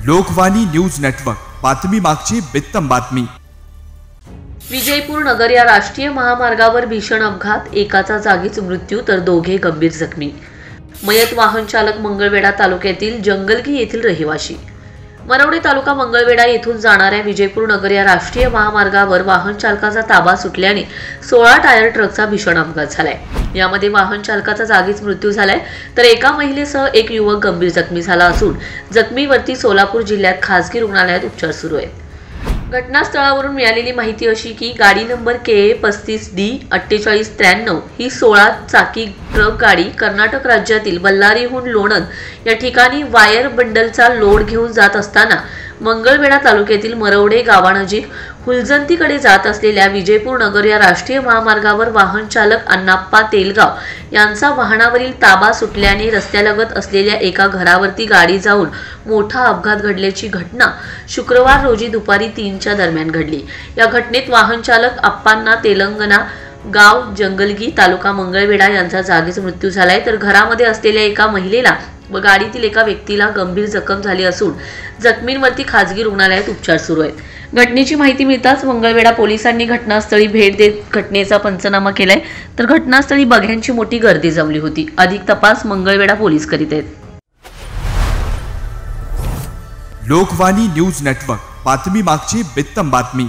Lokvani news network, बातमी मागची बित्तम बातमी। विजयपूर नगर या राष्ट्रीय महामार्गावर भीषण अपघात, एकाचा जागीच मृत्यू तर दोघे गंभीर जखमी। मयत वाहन चालक मंगळवेढा तालुक्यातील जंगलगी येथील रहिवासी। मरवडे तालुका मंगळवेढा येथून जाणाऱ्या विजयपूर नगर या राष्ट्रीय महामार्गावर वाहन चालकाचा ताबा सुटल्याने 16 टायर ट्रकचा भीषण अपघात झालाय। यामध्ये वाहन चालकाचा जागीच मृत्यू झालाय तर एका महिलेसह एक युवक गंभीर जखमी झाला असून जखमीवरती सोलापूर जिल्ह्यात खासगी रुग्णालयात उपचार सुरू आहेत। घटनास्थळावरून मिळालेली माहिती अशी की गाडी नंबर KA 35D 4893 ही 16 चाकी ट्रक गाडी कर्नाटक राज्यातील बल्लारीहून लोणंद या ठिकाणी वायर बंडलचा लोड घेऊन जात असताना मंगळवेढा तालुक्यातील मरवडे गावानजीक हुलजंतीकडे जात असलेल्या विजयपूर नगर या राष्ट्रीय महामार्गावर वाहन चालक अण्णाप्पा तेलगाव यांचा वाहनावरील ताबा सुटल्याने रस्त्यालगत असलेल्या एका घरावरती गाडी जाऊन मोठा अपघात घडल्याची घटना शुक्रवार रोजी दुपारी 3च्या दरम्यान घडली। या घटनेत वाहन चालक अप्पांना तेलंगणा गाव जंगलगी तालुका मंगळवेढा यांचा जागीच मृत्यू झालाय तर घरामध्ये असलेल्या एका महिलेला व गाडीतील एका व्यक्तीला गंभीर जखम झाली असून जखमींवरती खासगी रुग्णालयात उपचार सुरू आहेत। घटनेची माहिती मिळताच मंगळवेढा पोलिसांनी घटनास्थळी भेट देत घटनेचा पंचनामा केलाय तर घटनास्थळी बघ्यांची मोठी गर्दी जमली होती। अधिक तपास मंगळवेढा पोलीस करीत आहेत। लोकवाणी न्यूज नेटवर्क, बातमी मागची बित्तम बातमी।